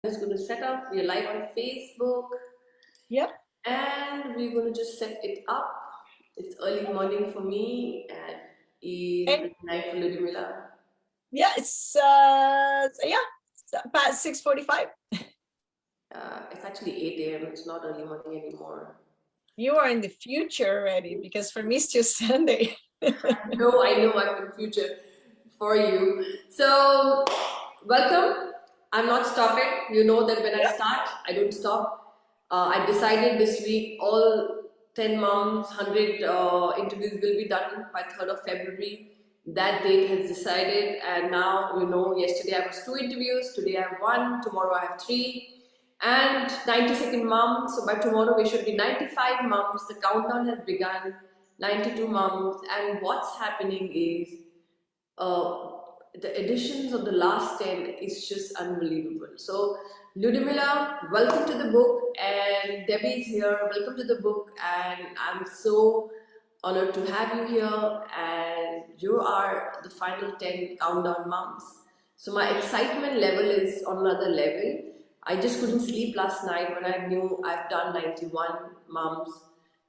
Just going to set up. We're live on Facebook, Yep. and we're going to just set it up. It's early morning for me, and And it's night for Ludimila. yeah, it's past 6:45. It's actually 8 a.m. It's not early morning anymore. You are in the future already, because for me it's still Sunday. No, I know I'm in future for you. So, welcome. I'm not stopping. You know that when I start, I don't stop. I decided this week all 10 moms, 100 interviews will be done by 3rd of February. That date has decided, and now yesterday I was 2 interviews, today I have one, tomorrow I have three, and 92nd mom. So by tomorrow we should be 95 moms. The countdown has begun. 92 moms, and what's happening is uh, the additions of the last 10 is just unbelievable. So Ludimila, welcome to the book, and Debbie is here. Welcome to the book, and I'm so honored to have you here, and you are the final 10 countdown moms. So my excitement level is on another level. I just couldn't sleep last night when I knew I've done 91 moms,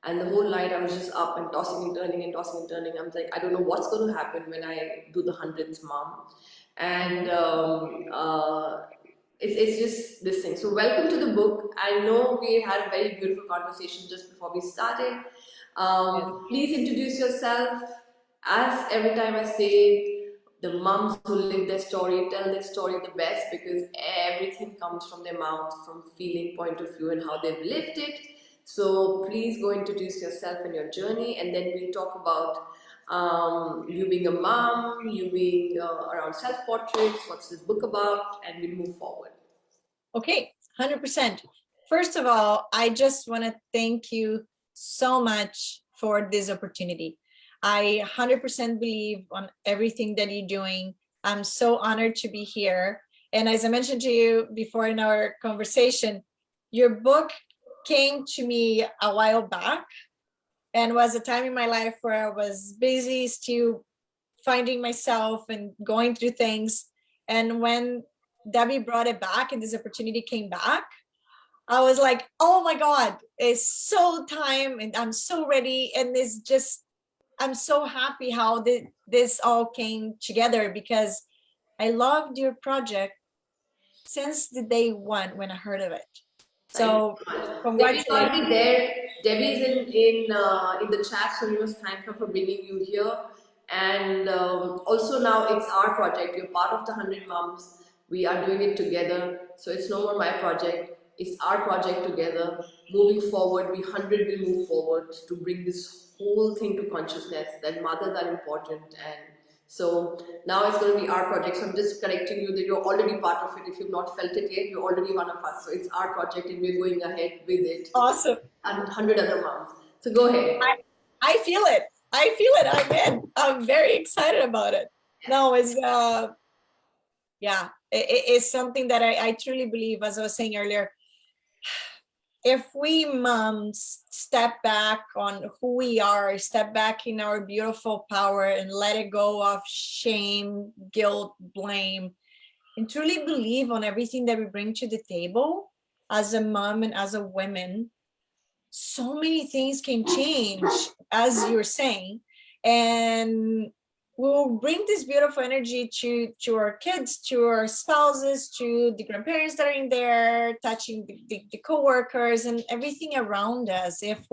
and the whole night I was just up and tossing and turning and tossing and turning. I'm like, I don't know what's going to happen when I do the 100th mom. And it's just this thing. So welcome to the book. I know we had a very beautiful conversation just before we started. Please introduce yourself. As every time I say, the moms who live their story tell their story the best, because everything comes from their mouth, from feeling point of view and how they've lived it. So please go introduce yourself and your journey, and then we'll talk about you being a mom, you being around self-portraits, what's this book about, and we'll move forward. Okay, 100%. First of all, I just want to thank you so much for this opportunity. I 100% believe on everything that you're doing. I'm so honored to be here. And as I mentioned to you before in our conversation, your book came to me a while back, and was a time in my life where I was busy, still finding myself and going through things. And when Debbie brought it back and this opportunity came back, I was like, oh my God, it's so time and I'm so ready. And it's just, I'm so happy how this all came together, because I loved your project since the day one when I heard of it. So Debbie's congratulations. already there. Debbie's in the chat, so we must thank her for bringing you here. And also now it's our project. You're part of the 100 Moms. We are doing it together. So it's no more my project. It's our project together. Moving forward, we 100 will move forward to bring this whole thing to consciousness that mothers are important. And so now it's going to be our project. So I'm just correcting you that you're already part of it. If you've not felt it yet, you're already one of us. So it's our project and we're going ahead with it. Awesome. And 100 other moms. So go ahead. I feel it. I feel it. I'm in. I'm very excited about it. No, it's it's something that I truly believe, as I was saying earlier. If we moms step back on who we are, step back in our beautiful power and let it go of shame, guilt, blame, and truly believe on everything that we bring to the table as a mom and as a woman, so many things can change, as you're saying, and we'll bring this beautiful energy to our kids, to our spouses, to the grandparents that are in there, touching the co-workers and everything around us. If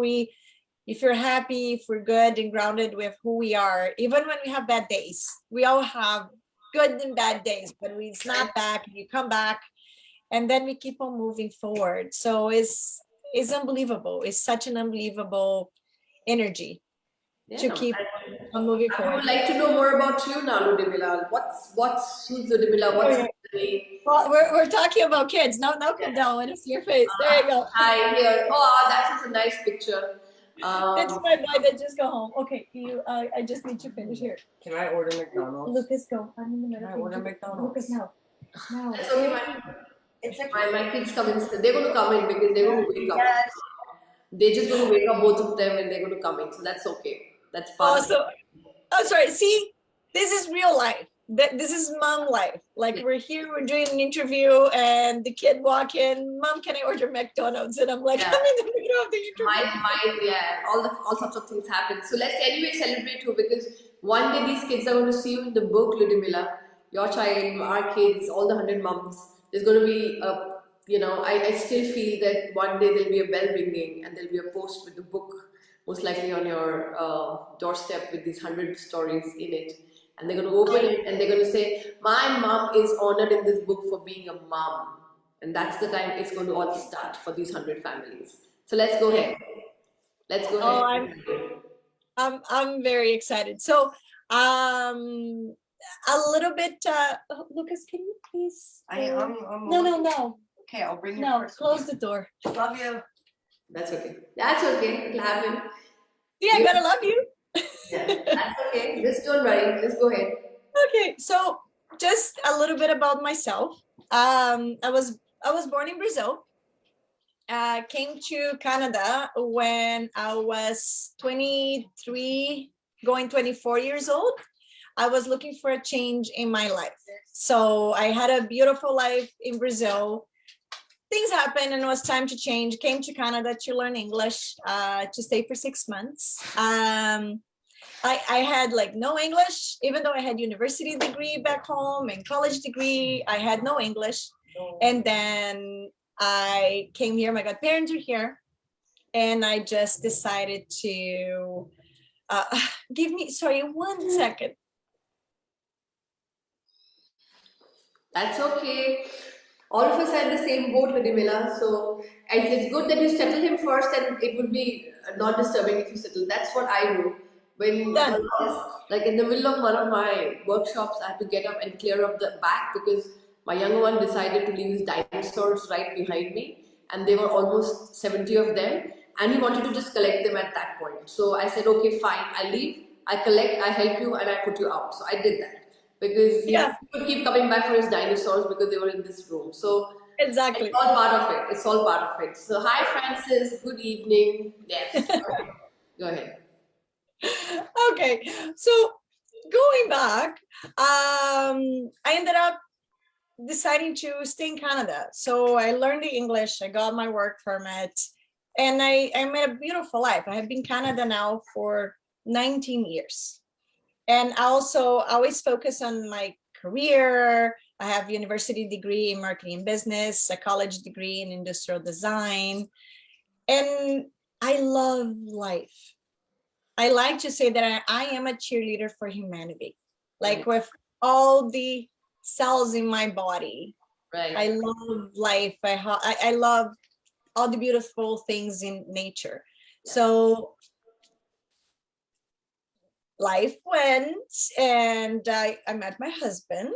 you're happy, if we're good and grounded with who we are, even when we have bad days, we all have good and bad days, but we snap back, you come back, and then we keep on moving forward. So it's unbelievable. It's such an unbelievable energy to keep on moving I forward. would like to know more about you now, Ludimila. Who's Ludimila? What's her name? Well, we're talking about kids. Now come down. Let us see your face. There you go. Hi, here. Oh, that's just a nice picture. That's my boy that just go home. Okay, I just need to finish here. Can I order McDonald's? Lucas, go. I'm in the middle. Can I order McDonald's? Lucas, now. Now. That's okay, my kids come in. They're going to come in because they're going to wake up. Yes. They're just going to wake up, both of them, and they're going to come in. So that's okay. That's part of it. Oh, sorry. See, this is real life. this is mom life. Like we're here, we're doing an interview, and the kid walk in, Mom, can I order McDonald's? And I'm like, Yeah. I'm in the middle of the interview. Yeah, all sorts of things happen. So let's anyway celebrate you, because one day these kids are going to see you in the book, Ludimila. Your child, our kids, all the 100 moms. There's going to be a, I still feel that one day there'll be a bell ringing and there'll be a post with the book, most likely on your doorstep with these 100 stories in it. And they're going to open it and they're going to say, my mom is honored in this book for being a mom. And that's the time it's going to all start for these 100 families. So let's go ahead. Let's go Oh, ahead. I'm very excited. So a little bit Lucas, can you please no. Okay, I'll bring you. No, close the door. Love you. That's okay. That's okay. It'll happen. Yeah, I gotta love you. Yeah, that's okay. Just don't worry. Just go ahead. Okay, so just a little bit about myself. I was born in Brazil. Came to Canada when I was 23, going 24 years old. I was looking for a change in my life. So I had a beautiful life in Brazil. Things happened and it was time to change. Came to Canada to learn English, to stay for 6 months. I had like no English, even though I had university degree back home and college degree, I had no English. And then I came here, my godparents are here, and I just decided to give me, sorry, 1 second. That's okay. All of us are in the same boat, Ludimila. So it's good that you settle him first, and it would be not disturbing if you settle. That's what I do. When Done. like in the middle of one of my workshops, I had to get up and clear up the back because my younger one decided to leave his dinosaurs right behind me, and there were almost 70 of them, and he wanted to just collect them at that point. So I said, okay, fine, I leave, I collect, I help you, and I put you out. So I did that because he Yeah, could keep coming back for his dinosaurs because they were in this room. So exactly. it's all part of it. It's all part of it. So hi Francis, good evening. Yes. Go ahead. Okay, so going back, I ended up deciding to stay in Canada. So I learned the English, I got my work permit, and I made a beautiful life. I have been in Canada now for 19 years. And I also always focus on my career. I have a university degree in marketing and business, a college degree in industrial design, and I love life. I like to say that I am a cheerleader for humanity, like with all the cells in my body. Right. I love life. I love all the beautiful things in nature. So life went, and I met my husband,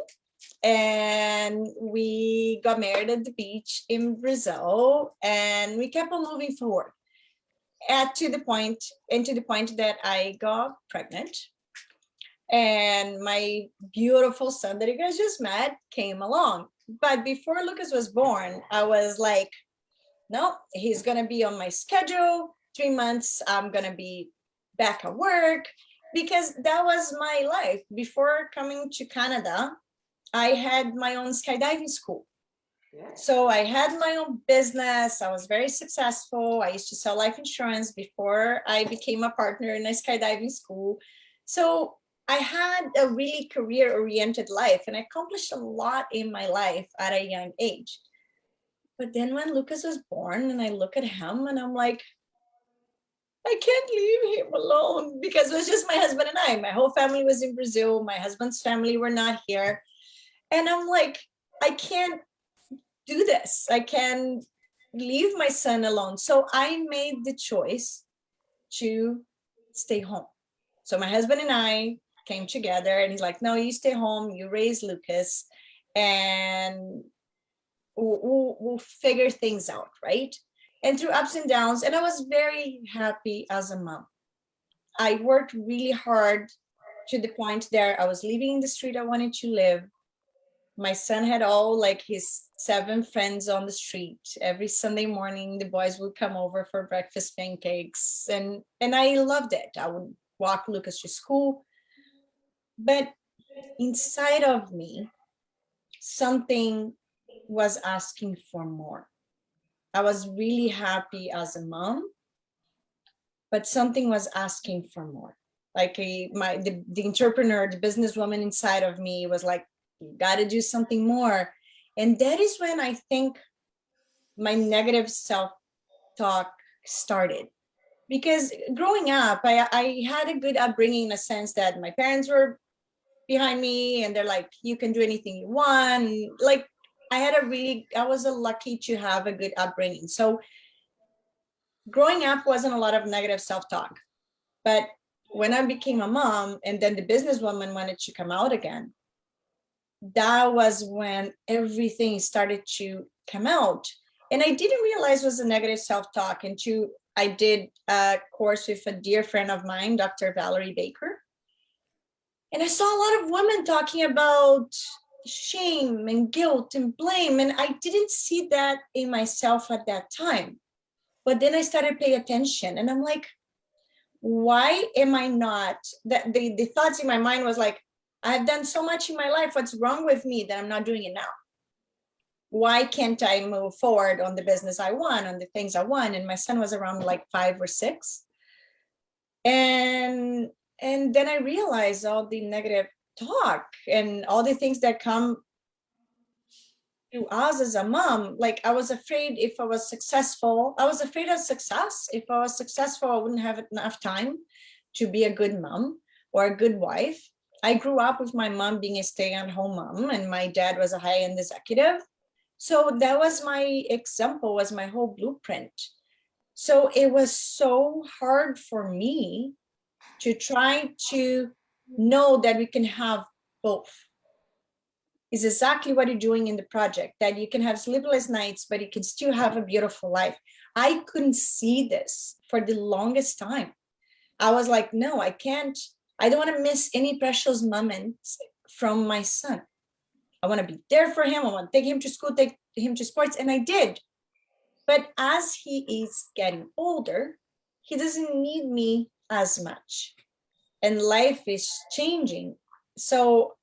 and we got married at the beach in Brazil, and we kept on moving forward. To the point that I got pregnant, and my beautiful son that you guys just met came along. But before Lucas was born, I was like, no, he's gonna be on my schedule. 3 months, I'm gonna be back at work, because that was my life. Before coming to Canada, I had my own skydiving school. So I had my own business. I was very successful. I used to sell life insurance before I became a partner in a skydiving school. So I had a really career-oriented life, and I accomplished a lot in my life at a young age. But then when Lucas was born, and I look at him and I'm like, I can't leave him alone, because it was just my husband and I. My whole family was in Brazil. My husband's family were not here. And I'm like, I can't do this. I can leave my son alone. So I made the choice to stay home. So my husband and I came together, and he's like, no, you stay home, you raise Lucas, and we'll figure things out, right? And through ups and downs, and I was very happy as a mom. I worked really hard to the point that I was living in the street I wanted to live. My son had all like his 7 friends on the street. Every Sunday morning, the boys would come over for breakfast pancakes, and I loved it. I would walk Lucas to school. But inside of me, something was asking for more. I was really happy as a mom, but something was asking for more. Like the entrepreneur, the businesswoman inside of me was like, you got to do something more. And that is when I think my negative self-talk started. Because growing up, I had a good upbringing in a sense that my parents were behind me and they're like, you can do anything you want. Like I was a lucky to have a good upbringing. So growing up wasn't a lot of negative self-talk. But when I became a mom and then the businesswoman wanted to come out again, that was when everything started to come out. And I didn't realize it was a negative self-talk until I did a course with a dear friend of mine, Dr. Valerie Baker. And I saw a lot of women talking about shame and guilt and blame. And I didn't see that in myself at that time. But then I started paying attention and I'm like, why am I not, that the thoughts in my mind was like, I've done so much in my life. What's wrong with me that I'm not doing it now? Why can't I move forward on the business I want, on the things I want? And my son was around like 5 or 6. And then I realized all the negative talk and all the things that come to us as a mom. Like I was afraid if I was successful, I was afraid of success. If I was successful, I wouldn't have enough time to be a good mom or a good wife. I grew up with my mom being a stay-at-home mom and my dad was a high-end executive. So that was my example, was my whole blueprint. So it was so hard for me to try to know that we can have both. Is exactly what you're doing in the project, that you can have sleepless nights, but you can still have a beautiful life. I couldn't see this for the longest time. I was like, no, I can't. I don't want to miss any precious moments from my son. I want to be there for him. I want to take him to school, take him to sports. And I did. But as he is getting older, he doesn't need me as much. And life is changing. So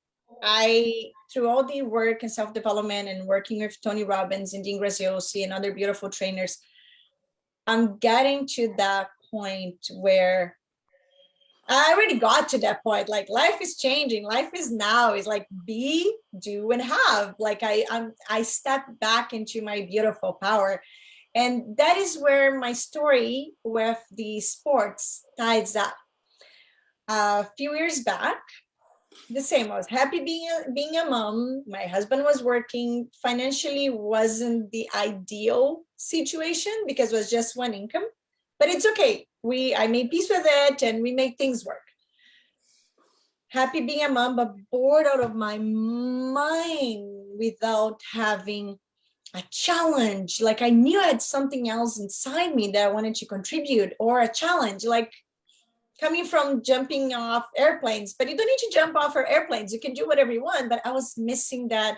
through all the work and self-development and working with Tony Robbins and Dean Graziosi and other beautiful trainers, I'm getting to that point where I already got to that point. Like life is changing. Life is now. Is like be, do, and have. Like I step back into my beautiful power. And that is where my story with the sports ties up. A few years back, the same. I was happy being a mom. My husband was working. Financially wasn't the ideal situation because it was just one income, but it's okay. I made peace with it and we made things work. Happy being a mom, but bored out of my mind without having a challenge. Like I knew I had something else inside me that I wanted to contribute, or a challenge, like coming from jumping off airplanes. But you don't need to jump off airplanes. You can do whatever you want. But I was missing that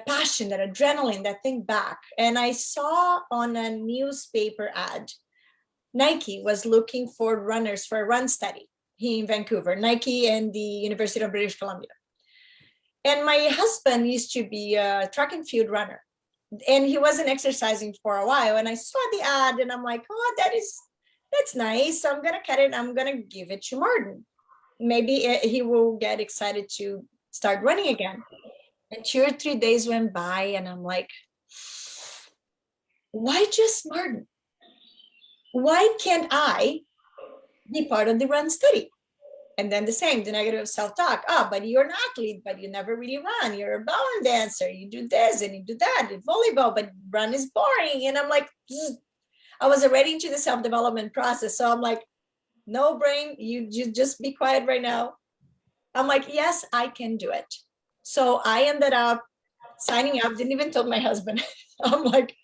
passion, that adrenaline, that thing back. And I saw on a newspaper ad, Nike was looking for runners for a run study here in Vancouver, Nike and the University of British Columbia. And my husband used to be a track and field runner. And he wasn't exercising for a while. And I saw the ad and I'm like, oh, that's nice. So I'm going to cut it. I'm going to give it to Martin. Maybe he will get excited to start running again. And 2 or 3 days went by and I'm like, why just Martin? Why can't I be part of the run study? And then the negative self-talk. Oh, but you're an athlete, but you never really run. You're a ballet dancer. You do this and you do that, you volleyball, but run is boring. And I'm like, I was already into the self-development process. So I'm like, no brain, you just be quiet right now. I'm like, yes, I can do it. So I ended up signing up, didn't even tell my husband. I'm like,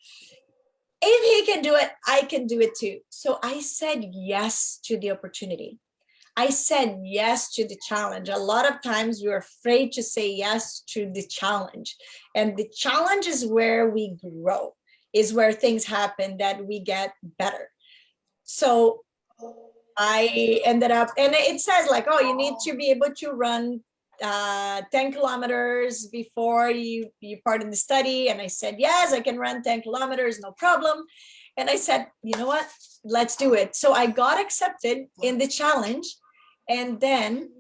if he can do it, I can do it too. So I said yes to the opportunity. I said yes to the challenge. A lot of times we're afraid to say yes to the challenge. And the challenge is where we grow, is where things happen that we get better. So I ended up, and it says like, oh, you need to be able to run 10 kilometers before you part in the study? And I said, yes, I can run 10 kilometers, no problem. And I said, you know what, let's do it. So I got accepted in the challenge. And then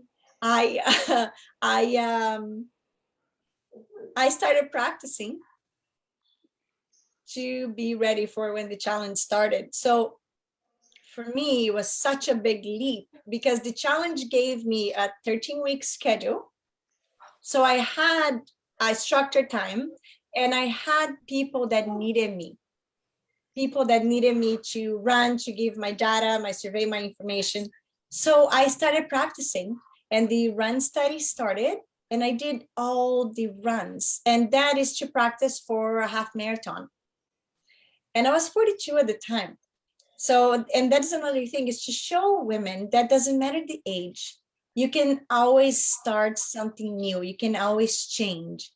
I, I, um, I started practicing to be ready for when the challenge started. So for me, it was such a big leap because the challenge gave me a 13-week schedule. So I had a structured time, and I had people that needed me, to run, to give my data, my survey, my information. So I started practicing, and the run study started, and I did all the runs. And that is to practice for a half marathon. And I was 42 at the time. So, and that's another thing, is to show women that doesn't matter the age, you can always start something new, you can always change.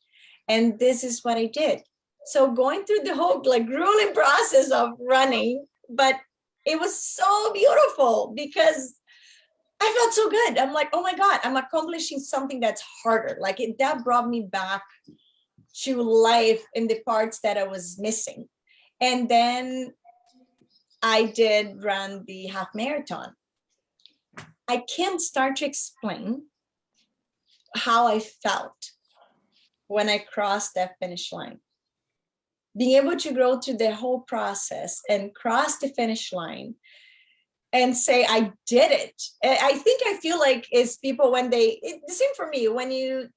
And this is what I did. So going through the whole like grueling process of running, but it was so beautiful because I felt so good. I'm like, oh my God, I'm accomplishing something that's harder. Like that brought me back to life in the parts that I was missing. And then I did run the half marathon. I can't start to explain how I felt when I crossed that finish line. Being able to go through the whole process and cross the finish line and say, I did it. I think I feel like it's people when the same for me, when you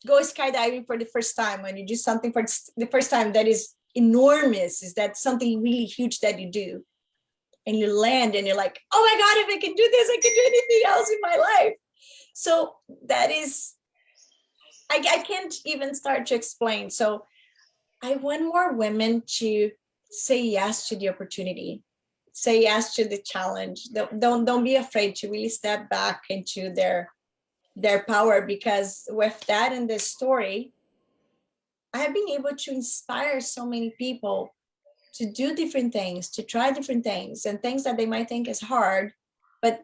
go skydiving for the first time, when you do something for the first time that is enormous, is that something really huge that you do. And you land and you're like, oh my God, if I can do this, I can do anything else in my life. So that is, I can't even start to explain. So I want more women to say yes to the opportunity, say yes to the challenge. Don't be afraid to really step back into their power, because with that in this story, I have been able to inspire so many people to do different things, to try different things, and things that they might think is hard, but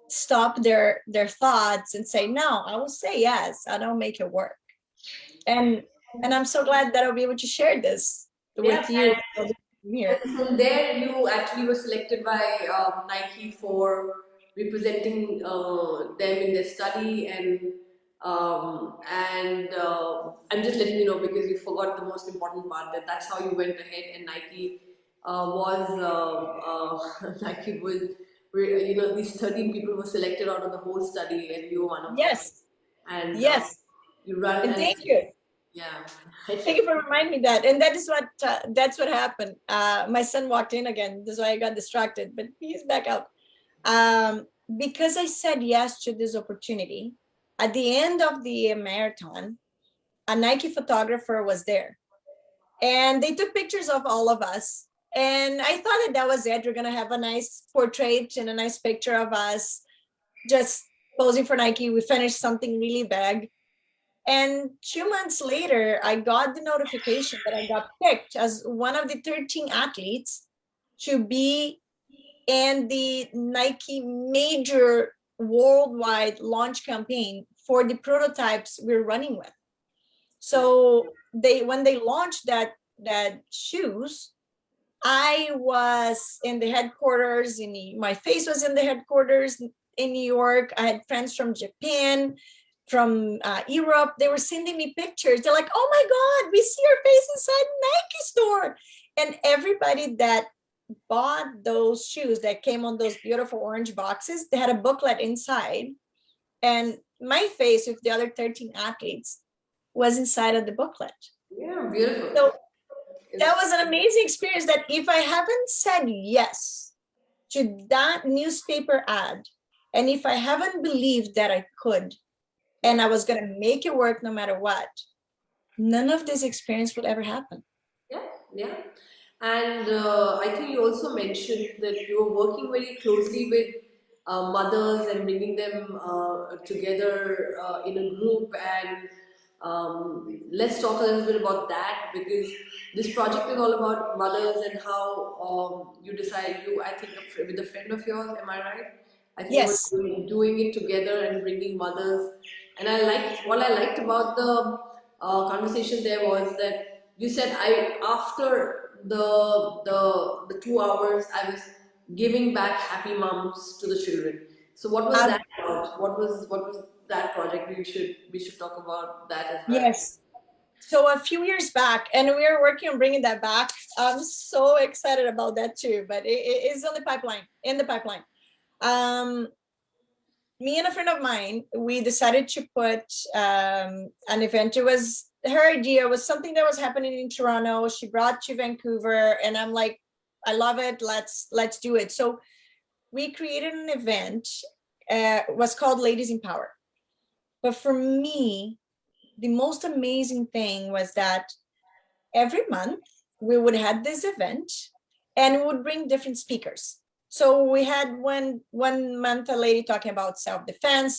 stop their thoughts and say, no, I will say yes, I don't make it work. And I'm so glad that I'll be able to share this Yeah, with you here. and from there, you actually were selected by Nike for representing them in their study, and I'm just letting you know because you forgot the most important part, that that's how you went ahead, and Nike was Nike was these 13 people were selected out of the whole study, and you were one of them, Yes, and yes, you run and and thank you. yeah. Thank you for reminding me that. And that is what that's what happened. My son walked in again. That's why I got distracted, but he's back out. Because I said yes to this opportunity. At the end of the marathon, a Nike photographer was there, and they took pictures of all of us. And I thought that was it. We're gonna have a nice portrait and a nice picture of us just posing for Nike. We finished something really big. And 2 months later, I got the notification that I got picked as one of the 13 athletes to be in the Nike major worldwide launch campaign for the prototypes we're running with. So when they launched that shoes, I was in the headquarters my face was in the headquarters in New York. I had friends from Japan, from Europe. They were sending me pictures. They're like, oh my God, we see your face inside Nike store. And everybody that bought those shoes that came on those beautiful orange boxes, they had a booklet inside. And my face with the other 13 athletes was inside of the booklet. Yeah, beautiful. So that It's, was an amazing experience, that if I haven't said yes to that newspaper ad, and if I haven't believed that I could, and I was going to make it work no matter what, none of this experience would ever happen. yeah, yeah. And I think you also mentioned that you were working very closely with mothers and bringing them together in a group. And let's talk a little bit about that, because this project is all about mothers and how you decide, I think, with a friend of yours, am I right? I think you were Yes, doing it together and bringing mothers And I liked what I liked about the conversation there was that you said I after the 2 hours I was giving back happy moms to the children. So what was Uh, that about? What was that project? We should talk about that as well. yes. So a few years back, and we are working on bringing that back. I'm so excited about that too, but it is on the pipeline, in the pipeline. Um, Me and a friend of mine, we decided to put an event. It was her idea, was something that was happening in Toronto. She brought to Vancouver, and I'm like, I love it. Let's do it. So we created an event. Was called Ladies in Power. But for me, the most amazing thing was that every month we would have this event and we would bring different speakers. So we had one month a lady talking about self-defense,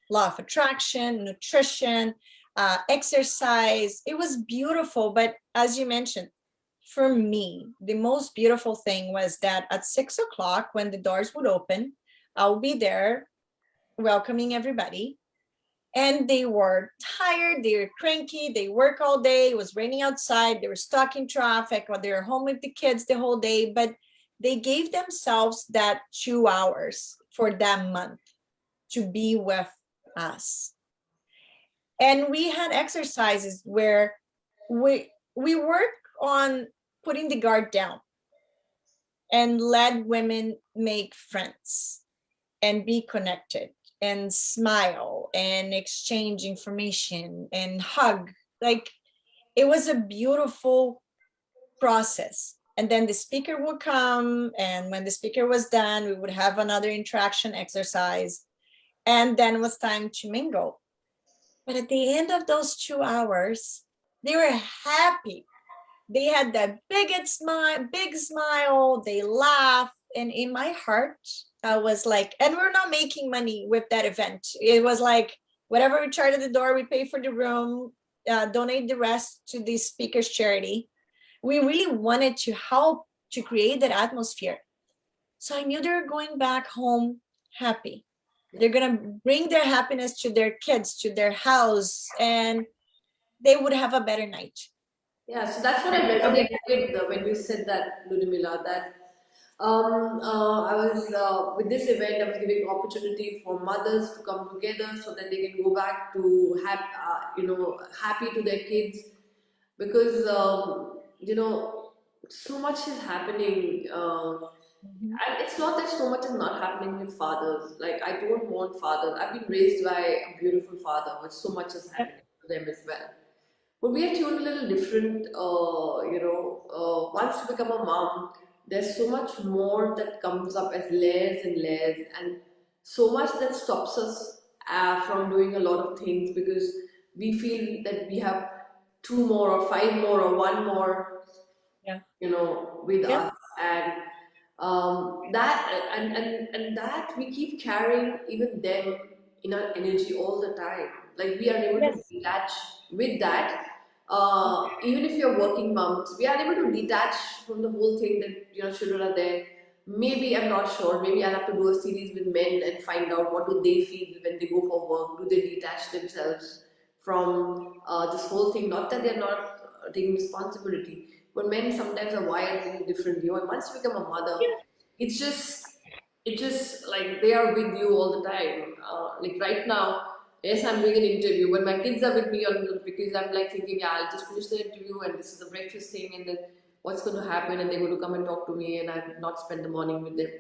law of attraction, nutrition, exercise. It was beautiful. But as you mentioned, for me, the most beautiful thing was that at 6 o'clock, when the doors would open, I'll be there welcoming everybody, and they were tired, they were cranky, they work all day, it was raining outside, they were stuck in traffic, or they were home with the kids the whole day, but they gave themselves that 2 hours for that month to be with us. And we had exercises where we work on putting the guard down and let women make friends and be connected and smile and exchange information and hug. Like, it was a beautiful process. And then the speaker would come, and when the speaker was done, we would have another interaction exercise, and then it was time to mingle. But at the end of those 2 hours, they were happy. They had that big smile, they laugh. And in my heart, I was like, and we're not making money with that event. It was like, whatever we charge at the door, we pay for the room, donate the rest to the speaker's charity. We really wanted to help to create that atmosphere. So I knew they were going back home happy. They're going to bring their happiness to their kids, to their house, and they would have a better night. Yeah, so that's what I resonated with when you said that, Ludimila, that I was with this event, I was giving opportunity for mothers to come together so that they can go back to happy to their kids because so much is happening. Mhm. And it's not that so much is not happening with fathers. Like, I don't want fathers. I've been raised by a beautiful father, but so much is happening to them as well. But we are tuned a little different. Once you become a mom, there's so much more that comes up as layers and layers, and so much that stops us from doing a lot of things because we feel that we have two more or five more or one more, Yeah. with Yeah. us, and that we keep carrying even them in our energy all the time. Like, we are able to Yes. detach with that. Even if you're working moms, we are able to detach from the whole thing that children are there. Maybe, I'm not sure. Maybe I'll have to do a series with men and find out what do they feel when they go for work. Do they detach themselves from this whole thing? Not that they're not taking responsibility, but men sometimes are wired really differently. And once you become a mother, it's just like they are with you all the time. Like right now, yes, I'm doing an interview, but my kids are with me because I'm like thinking, yeah, I'll just finish the interview and this is the breakfast thing, and then what's going to happen, and they're going to come and talk to me, and I've not spent the morning with them.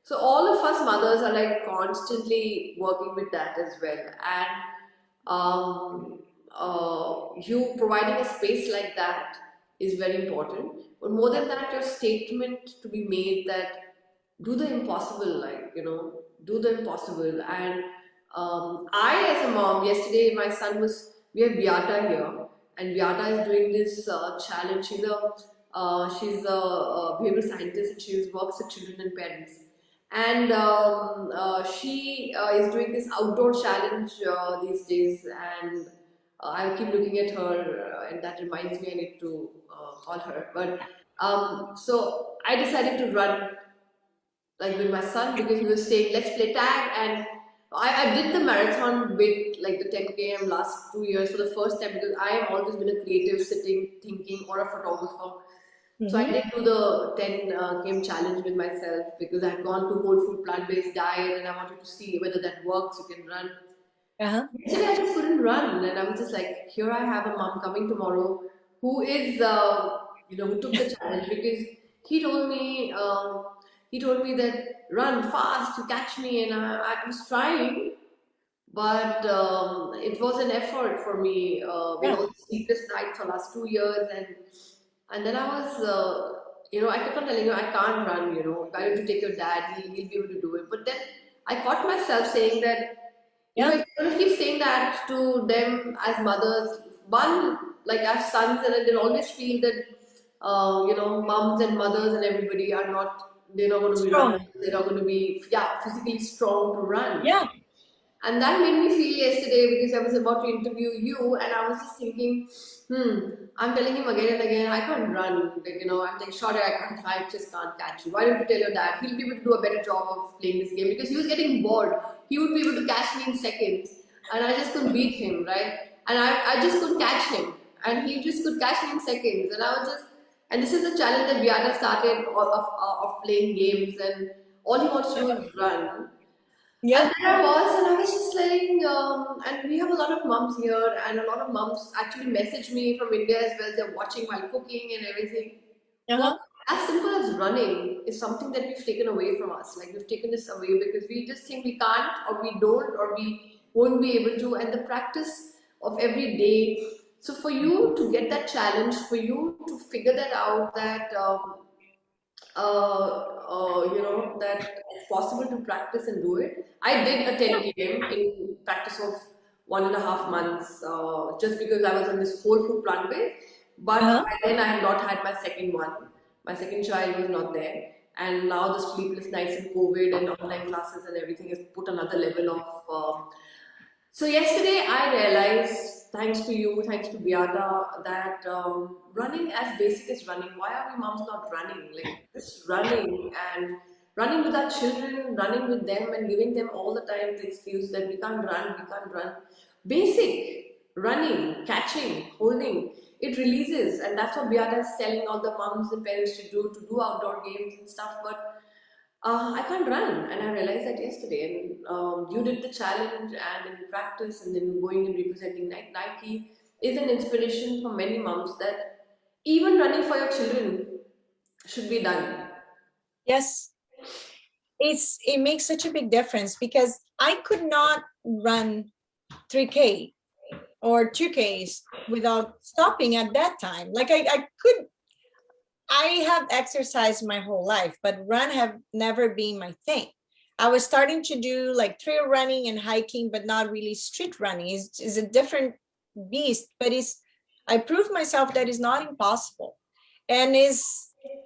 So all of us mothers are like constantly working with that as well, and you providing a space like that is very important. But more Yeah. than that, your statement to be made that do the impossible, like, do the impossible. And I, as a mom, yesterday my son was, we have Beata here, and Beata is doing this challenge. She's a behavioral scientist, and she works with children and parents. And she is doing this outdoor challenge these days, and I keep looking at her, and that reminds me I need to call her. But so I decided to run like with my son because he was saying let's play tag, and I did the marathon bit, like the 10 km last 2 years for the first time because I have always been a creative, sitting, thinking, or a photographer. So I Mm-hmm. did do the 10 km challenge with myself because I had gone to whole food plant-based diet and I wanted to see whether that works. You can run. Uh-huh. Actually, I just couldn't run, and I was just like, here I have a mom coming tomorrow who is, who took the challenge because he told me, that run fast to catch me, and I was trying, but it was an effort for me. Yeah. Sleepless nights for last 2 years, and then I was, I kept on telling you I can't run. Why don't you take your dad? He'll be able to do it. But then I caught myself saying that Yeah. if you're going to keep saying that to them as mothers, one, like as sons, and they'll always feel that, moms and mothers and everybody are not, they're not going to be runners, Strong. they're not going to be, yeah, physically strong to run. Yeah. And that made me feel yesterday because I was about to interview you and I was just thinking, I'm telling him again and again, I can't run. Like, I'm like, sorry, I just can't catch you. Why don't you tell your dad? He'll be able to do a better job of playing this game because he was getting bored. He would be able to catch me in seconds. And I just couldn't beat him, right? And I just couldn't catch him. And he just could catch me in seconds. And I was just, and this is the challenge that Viana started of playing games. And all he wants to do is run. And Yeah. there I was, and I was just like, and we have a lot of moms here, and a lot of moms actually message me from India as well. They're watching while cooking and everything. Well, Uh-huh. as simple as running is something that we've taken away from us. Like we've taken this away because we just think we can't, or we don't, or we won't be able to. And the practice of every day. So for you to get that challenge, for you to figure that out, that that it's possible to practice and do it. I did a 10 km in practice of 1.5 months, just because I was on this whole food plant based. But Uh-huh. by then I had not had my second one. My second child was not there. And now the sleepless nights and COVID and online classes and everything has put another level of so yesterday I realized, thanks to you, thanks to Beata, that running as basic as running. Why are we moms not running? Like just running and running with our children, running with them, and giving them all the time the excuse that we can't run, we can't run. Basic running, catching, holding. It releases, and that's what Beata is telling all the moms and parents to do outdoor games and stuff. But I can't run, and I realized that yesterday. And you did the challenge, and then you practice, and then you're going and representing Nike is an inspiration for many moms that even running for your children should be done. Yes. It makes such a big difference because I could not run 3K or 2Ks without stopping at that time. Like I have exercised my whole life, but run have never been my thing. I was starting to do like trail running and hiking, but not really street running. Is a different beast, but I proved myself that is not impossible. And is,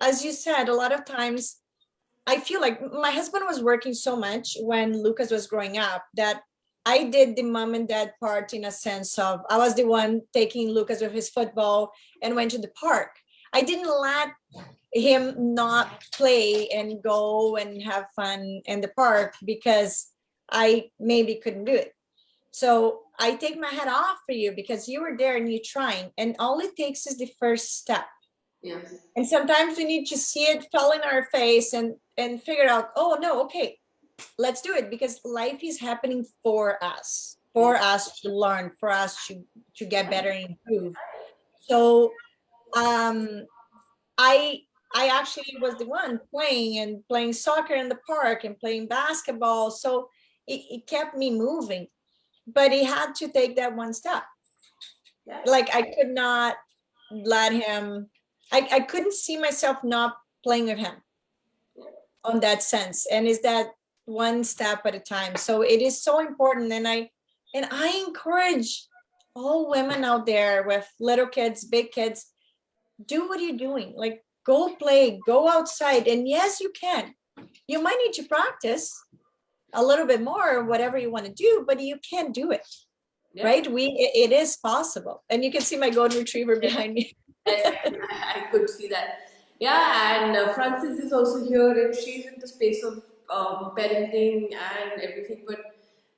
as you said, a lot of times I feel like my husband was working so much when Lucas was growing up that I did the mom and dad part in a sense of I was the one taking Lucas with his football and went to the park. I didn't let him not play and go and have fun in the park because I maybe couldn't do it. So I take my hat off for you because you were there and you're trying. And all it takes is the first step. Yeah. And sometimes we need to see it fall in our face and figure out, oh no, okay, let's do it because life is happening for Yeah. us to learn, for us to get better and improve. So um I I actually was the one playing soccer in the park and playing basketball. So it kept me moving, but he had to take that one step. Yeah. Like I could not let him, I couldn't see myself not playing with him on that sense. And is that one step at a time. So it is so important. And I encourage all women out there with little kids, big kids, do what you're doing. Like go play, go outside. And yes, you can. You might need to practice a little bit more or whatever you want to do, but you can do it. Yeah. Right? It is possible. And you can see my golden retriever behind me. I could see that. Yeah, and Francis is also here, and she's in the space of parenting and everything. But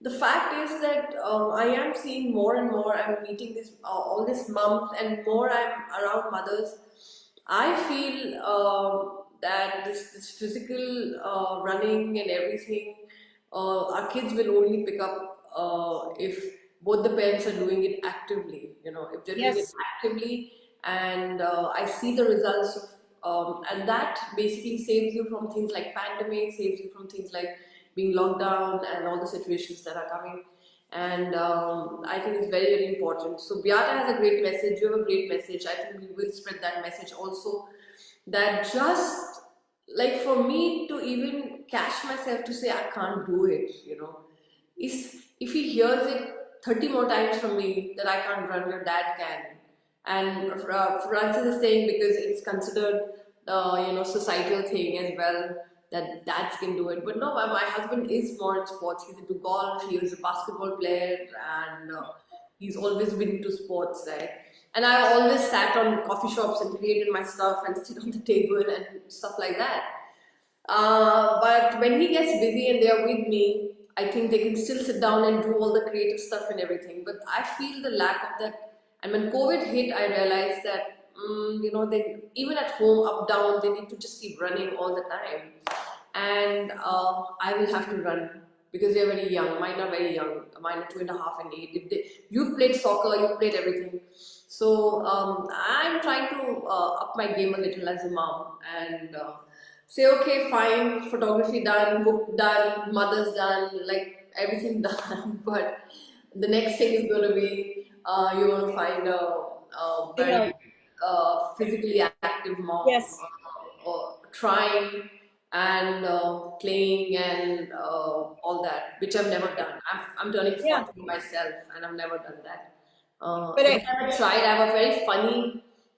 the fact is that I am seeing more and more. I'm meeting this all these moms, and more I'm around mothers. I feel that this physical running and everything, our kids will only pick up if both the parents are doing it actively. You know, if they're doing it Yes. actively, and I see the results of, and that basically saves you from things like pandemic, saves you from things like being locked down and all the situations that are coming. And I think it's very, very important. So Beata has a great message. You have a great message. I think we will spread that message also. That just like for me to even catch myself to say I can't do it, is if he hears it 30 more times from me that I can't run, your dad can. And Francis is saying because it's considered, societal thing as well that dads can do it. But no, my husband is more in sports. He's into golf. He was a basketball player, and he's always been into sports, right? And I always sat on coffee shops and created my stuff and sit on the table and stuff like that. But when he gets busy and they are with me, I think they can still sit down and do all the creative stuff and everything. But I feel the lack of that. And when COVID hit, I realized that, they even at home, up down, they need to just keep running all the time. And I will have to run because they're very young. Mine are very young. Mine are 2.5 and 8. If you've played soccer, you've played everything. So I'm trying to up my game a little as a mom and say, okay, fine, photography done, book done, mother's done, like everything done. But the next thing is going to be you're going to find a Yeah. very physically active mom Yes. trying and playing and all that, which I've never done. I'm turning Yeah. 40 myself and I've never done that. But Every time I tried, I have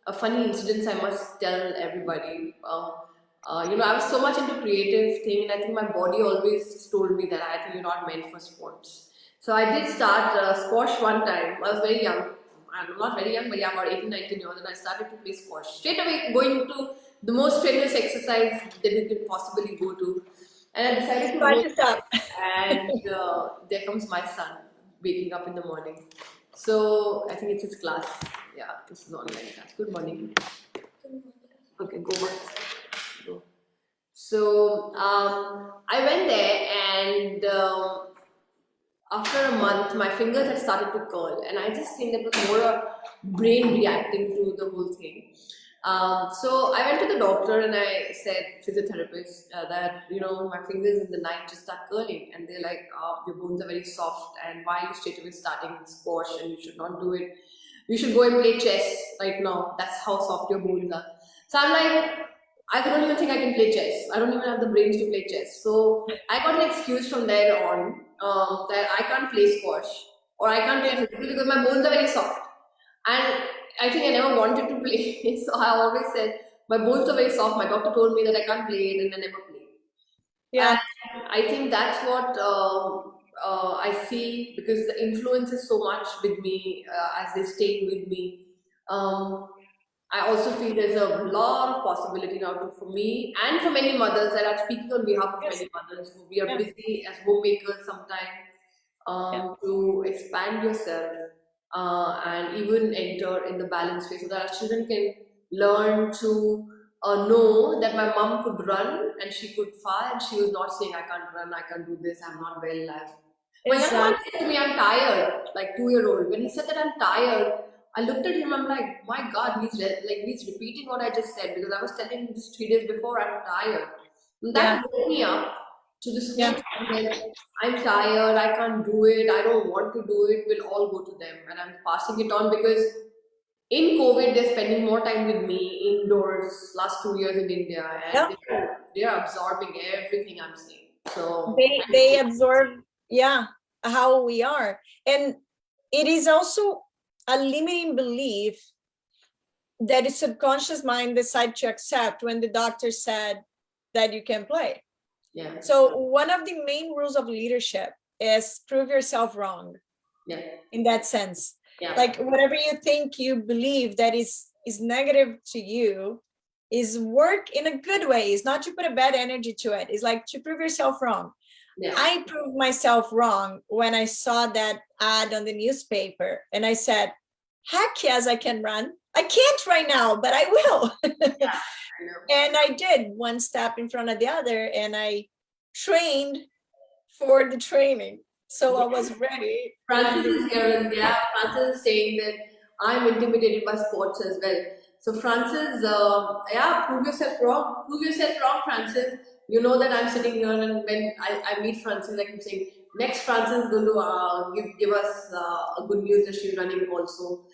a funny incident I must tell everybody. I was so much into creative thing, and I think my body always told me that I think you're not meant for sports. So I did start squash one time. I was very young. I'm not very young, but yeah, about 18, 19 years, and I started to play squash. Straight away, going to the most strenuous exercise that you could possibly go to. And I decided to squash go, is up. and there comes my son waking up in the morning. So I think it's his class. Yeah, it's an online class. Good morning. Okay, go back. Go. So I went there, and after a month, my fingers had started to curl, and I just think that was more a brain reacting to the whole thing. So I went to the doctor and I said, physiotherapist, that my fingers in the night just start curling, and they're like, your bones are very soft, and why are you straight away starting squash, and you should not do it. You should go and play chess right now. That's how soft your bones are. So I'm like, I don't even think I can play chess. I don't even have the brains to play chess. So I got an excuse from there on that I can't play squash or I can't play physical because my bones are very soft. And I think I never wanted to play. So I always said, my bones are very soft. My doctor told me that I can't play it, and I never played. And Yeah. I think that's what I see because the influence is so much with me as they stay with me. Um, I also feel there's a lot of possibility now for me and for many mothers that are speaking on behalf of Yes. many mothers who we are Yeah. busy as homemakers sometimes Yeah. to expand yourself and even enter in the balance phase so that our children can learn to know that my mom could run and she could fly and she was not saying I can't run, I can't do this, I'm not well. My younger one Exactly. said to me, I'm tired, like 2 year old. When he said that I'm tired, I looked at him, I'm like, my God, he's repeating what I just said because I was telling him this 3 days before, I'm tired. And Yeah. that woke me up to this whole Yeah. thing that I'm tired, I can't do it, I don't want to do it, will all go to them. And I'm passing it on because in COVID, they're spending more time with me indoors last 2 years in India Yeah. and they're absorbing everything I'm saying. So, They absorb, yeah, how we are. And it is also a limiting belief that the subconscious mind decide to accept when the doctor said that you can play. yeah, So one of the main rules of leadership is prove yourself wrong yeah, in that sense. yeah, Like whatever you think you believe that is negative to you is work in a good way. It's not to put a bad energy to it. It's like to prove yourself wrong. Yeah. I proved myself wrong when I saw that ad on the newspaper and I said, heck yes, I can run. I can't right now, but I will. Yeah, I know. And I did one step in front of the other and I trained for the training. So I was ready. Francis is here, and yeah, Francis is saying that I'm intimidated by sports as well. So Francis, yeah, prove yourself wrong. Prove yourself wrong, Francis. You know that I'm sitting here, and when I meet Francis, I keep saying, next Francis is going to give us a good news that she's running also.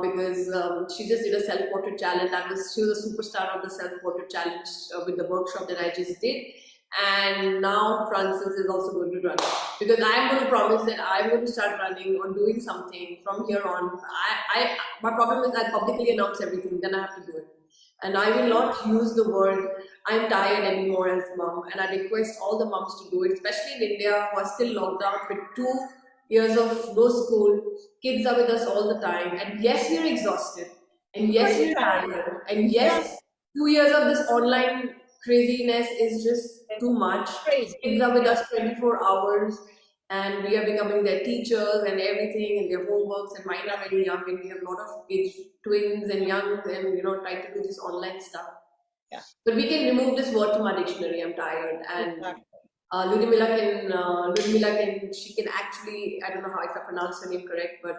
Because she just did a self portrait challenge. She was a superstar of the self portrait challenge with the workshop that I just did, and now Francis is also going to run because I'm going to promise that I'm going to start running or doing something from here on. My problem is I publicly announce everything, then I have to do it. And I will not use the word I'm tired anymore as mom. And I request all the moms to do it, especially in India who are still locked down with 2 years of no school. Kids are with us all the time. And yes, we're exhausted. And Of yes, course we're you are. tired. And Yeah, yes, 2 years of this online craziness is just too much. crazy. Kids are with Yeah, us 24 hours and we are becoming their teachers and everything and their homeworks, and mine are very young and we have a lot of kids, twins and young, and trying to do this online stuff. yeah, But we can remove this word from our dictionary, I'm tired. And exactly. Ludimila can, she can actually, I don't know how if I pronounce her name correct, but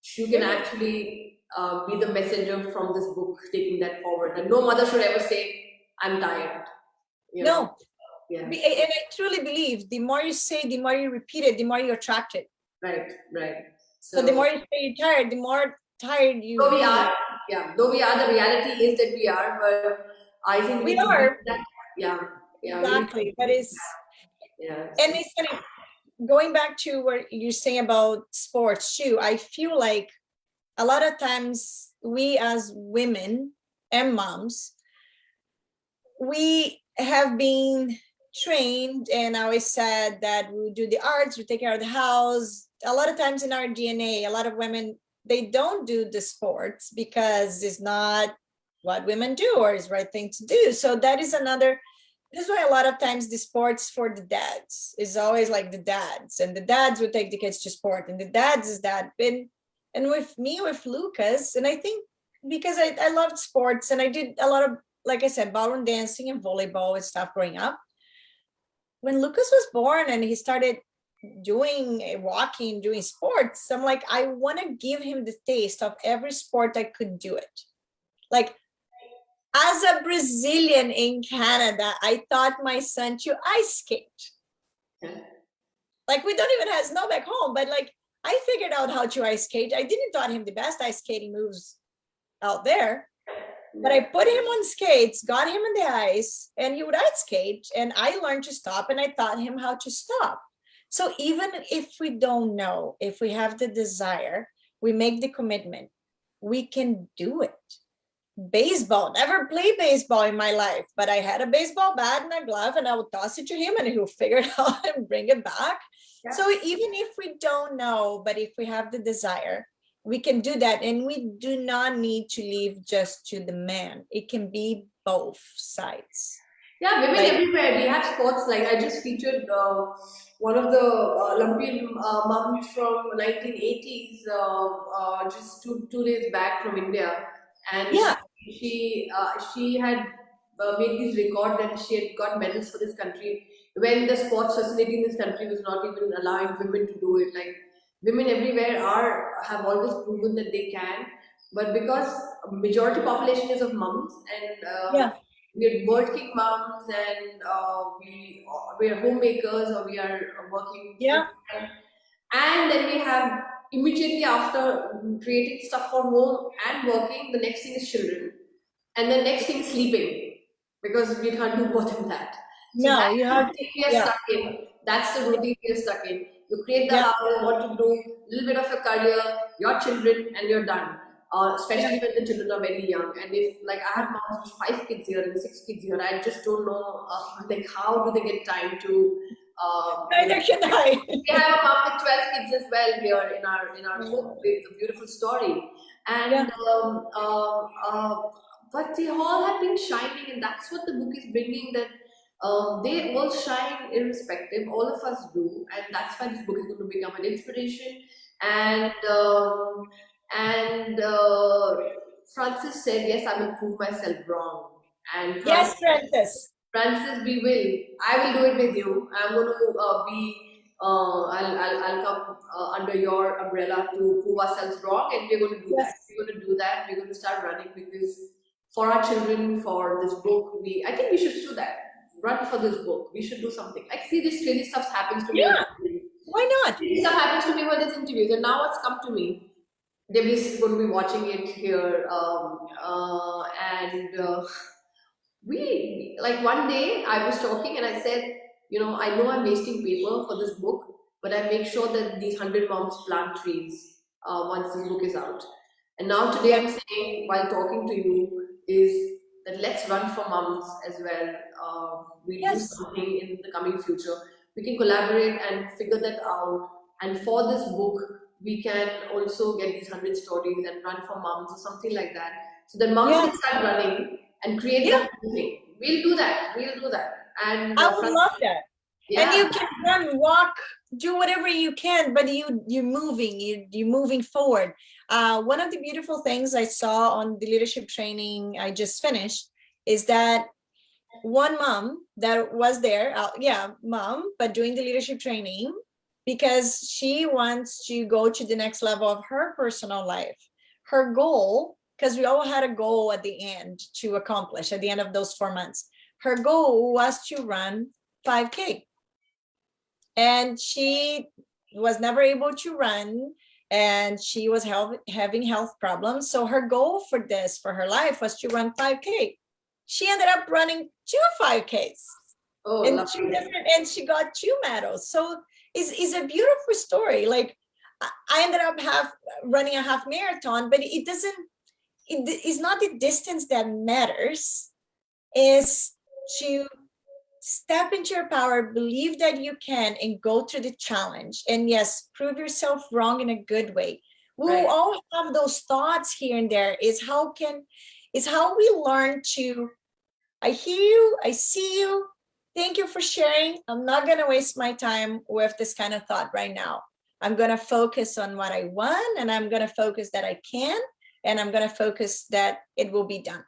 she can actually be the messenger from this book, taking that forward. And no mother should ever say, I'm tired. You know, No, yeah, and I truly believe the more you say, the more you repeat it, the more you attract it. right, right. So the So, more you say you're tired, the more tired you though we be. are, yeah, though we are, the reality is that we are, but I think we We need to beat are, that. Yeah, yeah, we need to exactly. But beat it's, that. Yeah, and so, it's funny, going back to what you're saying about sports too, I feel like a lot of times we as women and moms, we have been trained and always said that we do the arts, we take care of the house. A lot of times in our DNA, a lot of women, they don't do the sports because it's not what women do or is the right thing to do. So that is another, this is why a lot of times the sports for the dads is always like the dads, and the dads would take the kids to sport, and the dads is that. And with me, with Lucas, and I think because I loved sports and I did a lot of, like I said, ballroom dancing and volleyball and stuff growing up. When Lucas was born and he started doing walking, doing sports, I'm like, I want to give him the taste of every sport I could do it. Like, as a Brazilian in Canada, I taught my son to ice skate. yeah. Like, we don't even have snow back home, but like, I figured out how to ice skate. I didn't taught him the best ice skating moves out there, but I put him on skates, got him in the ice, and he would ice skate. And I learned to stop and I taught him how to stop. So even if we don't know, if we have the desire, we make the commitment, we can do it. Baseball, never played baseball in my life, but I had a baseball bat and a glove and I would toss it to him and he'll figure it out and bring it back. Yeah. So even if we don't know, but if we have the desire, we can do that. And we do not need to leave just to the man. It can be both sides. Yeah, women Like, everywhere. We have sports like I just featured one of the Olympian moms from 1980s just two days back from India, and yeah, she had made this record that she had got medals for this country when the sports facility in this country was not even allowing women to do it. Like women everywhere have always proven that they can, but because majority population is of moms and yeah, we're working moms and we are homemakers or we are working full yeah, time, and then we have immediately after creating stuff for home and working, the next thing is children, and the next thing is sleeping because we can't do both of that. So no, that's you the have to, routine we are yeah, stuck in. That's the routine we are stuck in. You create the yeah, house, what to do, little bit of a career, your children, and you're done. yeah. Especially when the children are very young. And if like I have moms with 5 kids here and 6 kids here, I just don't know like how do they get time to Neither can I. we have a mom with 12 kids as well here in our home. It's a beautiful story. Yeah, And but they all have been shining, and that's what the book is bringing. That they all shine irrespective. All of us do, and that's why this book is going to become an inspiration. And and Francis said, "Yes, I will prove myself wrong." And Yes, Francis. Francis, we will. I will do it with you. I'm going to be. I'll come under your umbrella to prove ourselves wrong, and we're going to do that. Yes. We're going to do that. We're going to start running because for our children, for this book, I think we should do that. Run for this book. We should do something. Like, see, this crazy stuff happens to me. Yeah. Why not? Crazy stuff happens to me for this interview. And now it's come to me. They're going to be watching it here, and. We like one day I was talking and I said, I know I'm wasting paper for this book, but I make sure that these 100 moms plant trees once this book is out. And now today I'm saying, while talking to you, is that let's run for moms as well. We do Yes. something in the coming future. We can collaborate and figure that out. And for this book, we can also get these 100 stories and run for moms or something like that. So that moms Yeah. can start running and create Yeah. their own thing. We'll do that. We'll do that. And I would love that. yeah, And you can run, walk, do whatever you can, but you're moving, you're moving forward. One of the beautiful things I saw on the leadership training I just finished is that one mom that was there, mom, but doing the leadership training because she wants to go to the next level of her personal life. Her goal, because we all had a goal at the end to accomplish at the end of those 4 months. Her goal was to run 5K. And she was never able to run and she was having health problems. So her goal for her life was to run 5K. She ended up running 2 5Ks. oh, And lovely. and she got 2 medals. So it's a beautiful story. Like I ended up running a half marathon, but it's not the distance that matters, is to step into your power, believe that you can, and go through the challenge. And yes, prove yourself wrong in a good way. We Right. will all have those thoughts here and there. Is how we learn to, I hear you, I see you, thank you for sharing. I'm not going to waste my time with this kind of thought right now. I'm going to focus on what I want, and I'm going to focus that I can, and I'm going to focus that it will be done.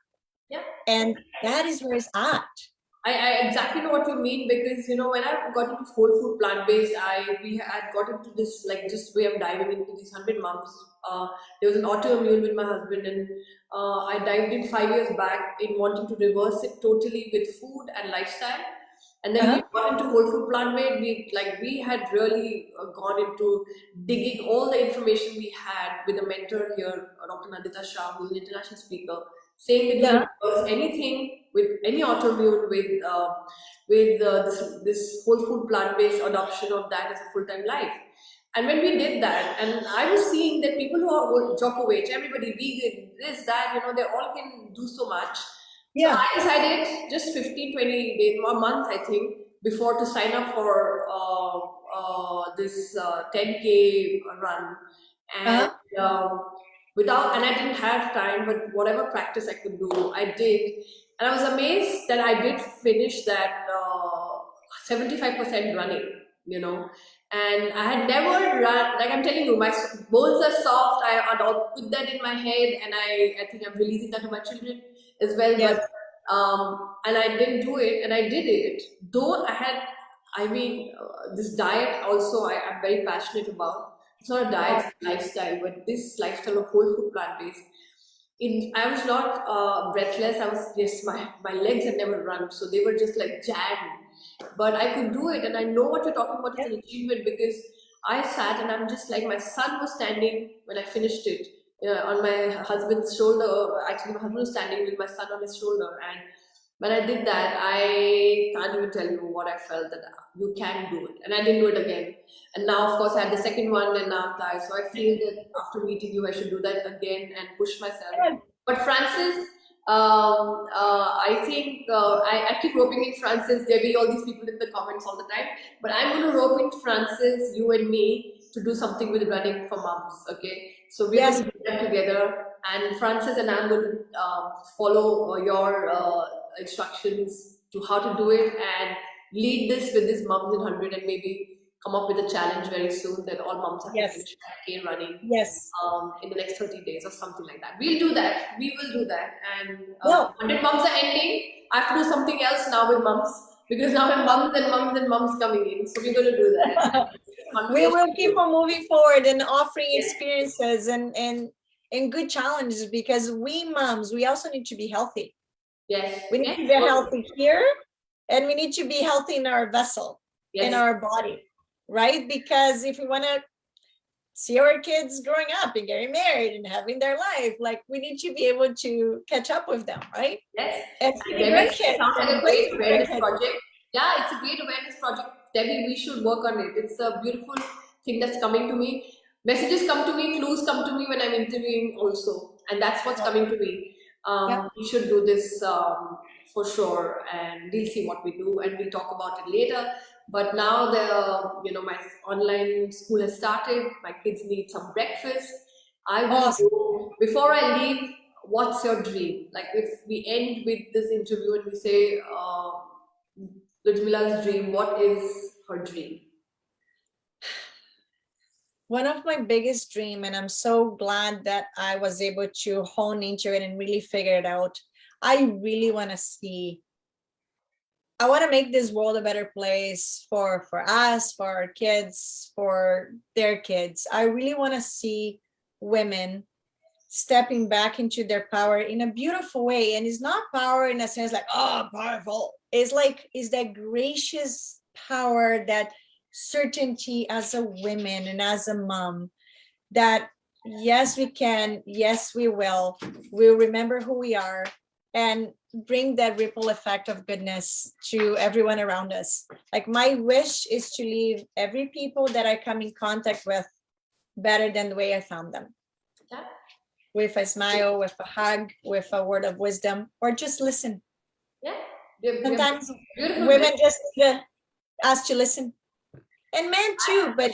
Yeah. And that is where it's at. I exactly know what you mean because when I got into whole food plant based, we had got into this like just way of diving into these 100 moms. There was an autoimmune with my husband, and I dived in 5 years back in wanting to reverse it totally with food and lifestyle. And then we got into whole food plant based. We had really gone into digging all the information we had with a mentor here, Dr. Nandita Shah, who's an international speaker, saying that you can reverse anything with any autoimmune with this whole food plant based adoption of that as a full time life. And when we did that, and I was seeing that people who are Djokovic, everybody vegan, this, that, they all can do so much. So I decided just 15, 20 days, a month, I think, before to sign up for this 10K run. And and I didn't have time, but whatever practice I could do, I did. And I was amazed that I did finish that 75% running. And I had never run, like I'm telling you, my bones are soft. I'll put that in my head, and I think I'm releasing that to my children as well. Yes. But and I didn't do it, and I did it. Though this diet also I'm very passionate about. It's not a diet, it's a lifestyle, but this lifestyle of whole food plant based. I was not breathless. My legs had never run, so they were just like jammed. But I could do it, and I know what you're talking about is an achievement because I sat and I'm just like my son was standing when I finished it on my husband's shoulder. Actually, my husband was standing with my son on his shoulder, and when I did that, I can't even tell you what I felt that you can do it, and I didn't do it again. And now, of course, I had the second one, and now I so I feel that after meeting you, I should do that again and push myself. But Francis, I think I keep roping in Francis, Debbie, all these people in the comments all the time. But I'm going to rope in Francis, you and me, to do something with running for moms. Okay, so we're going to do that together. And Francis and I'm going to follow your instructions to how to do it and lead this with this Mums in 100 and maybe come up with a challenge very soon that all moms have to Yes. finish 5K running Yes. in the next 30 days or something like that. We'll do that. We will do that. And No. 100 moms are ending. I have to do something else now with mums because now I have mums and mums and mums coming in. So we're going to do that. We will keep on moving forward and offering Yes. experiences and good challenges, because we moms, we also need to be healthy. Yes. We need Yes. to be healthy here, and we need to be healthy in our vessel, in Yes. our body, right? Because if we want to see our kids growing up and getting married and having their life, like, we need to be able to catch up with them, right? Yes. And feeding Debbie, our it kids sounds like and a great raising their awareness kids. project. Yeah, it's a great awareness project. Debbie, we should work on it. It's a beautiful thing that's coming to me. Messages come to me, clues come to me when I'm interviewing also. And that's what's coming to me. Yeah. We should do this for sure, and we'll see what we do, and we'll talk about it later. But now my online school has started. My kids need some breakfast. I will Awesome. go before I leave. What's your dream? Like, if we end with this interview and we say, Ludimila's dream, what is her dream? One of my biggest dream, and I'm so glad that I was able to hone into it and really figure it out. I really want to see, I want to make this world a better place for us, for our kids, for their kids. I really want to see women stepping back into their power in a beautiful way. And it's not power in a sense like, oh, powerful. It's like, is that gracious power, that certainty as a woman and as a mom, that yes, we can, yes, we will, we'll remember who we are and bring that ripple effect of goodness to everyone around us. Like, my wish is to leave every people that I come in contact with better than the way I found them. Yeah. With a smile, with a hug, with a word of wisdom, or just listen. Yeah. Sometimes Beautiful. women just need us to listen, and men too, but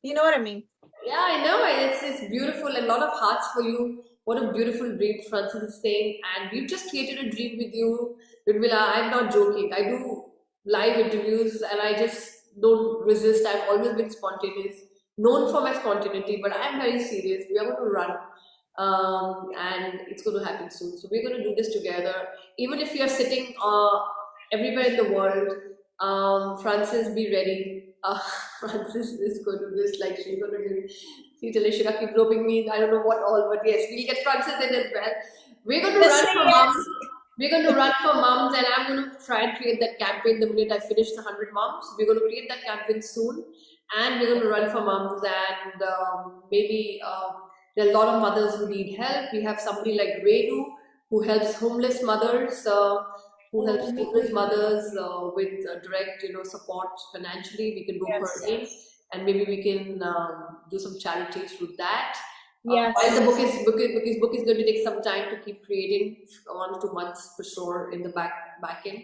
you know what I mean. Yeah, I know. It's beautiful. A lot of hearts for you. What a beautiful dream Francis is saying. And we've just created a dream with you, Ludmila. I'm not joking. I do live interviews and I just don't resist. I've always been spontaneous, known for my spontaneity, but I'm very serious. We are going to run. And it's going to happen soon. So we're going to do this together. Even if you're sitting everywhere in the world, Francis, be ready. Francis is going to do this, like, she's going to do. See, Talishika keep roping me. I don't know what all, but yes, we'll get Francis in as well. We're going to Just run say for yes. moms. We're going to run for moms, and I'm going to try and create that campaign the minute I finish the 100 moms. We're going to create that campaign soon, and we're going to run for moms, and maybe there are a lot of mothers who need help. We have somebody like Renu who helps homeless mothers. Who helps homeless mothers with direct, support financially. We can rope her in, and maybe we can do some charity through that. Yes. While the book is going to take some time to keep creating, 1 or 2 months for sure in the back end.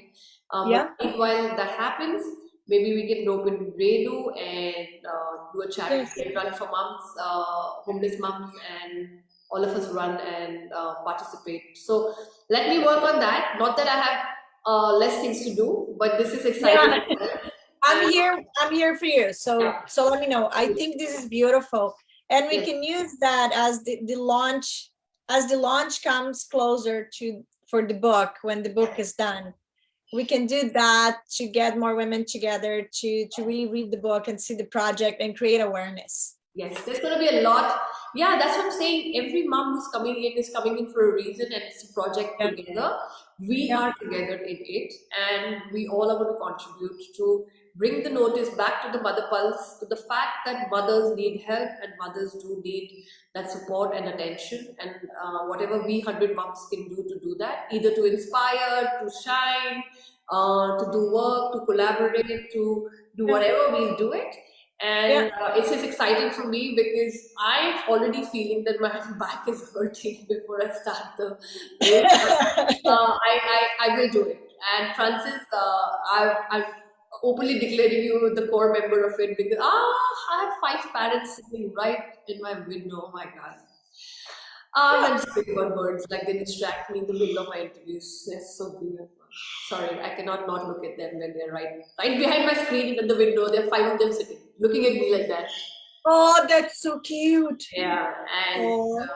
Yeah. But meanwhile that happens, maybe we can rope in Renu and do a charity run for moms, homeless moms, and all of us run and participate. So let me work on that. Not that I have less things to do, but this is exciting. Yeah. I'm here for you. So let me know. I think this is beautiful, and we can use that as the launch, as the launch comes closer for the book. When the book is done, we can do that to get more women together to really read the book and see the project and create awareness. Yes, there's going to be a lot. Yeah, that's what I'm saying. Every mom who's coming in is coming in for a reason, and it's a project together. We are together in it, and we all are going to contribute to bring the notice back to the mother pulse, to the fact that mothers need help and mothers do need that support and attention. And whatever we 100 moms can do to do that, either to inspire, to shine, to do work, to collaborate, to do whatever, we'll do it. And it's just exciting for me because I'm already feeling that my back is hurting before I start the race. I will do it. And Francis, I'm openly declaring you the core member of it because I have 5 parents sitting right in my window. Oh my God. I'm just speaking about words, like they distract me in the middle of my interviews. It's so beautiful. Sorry, I cannot not look at them when they're right behind my screen at the window. There are five of them sitting, looking at me like that. Oh, that's so cute. Yeah, and Oh,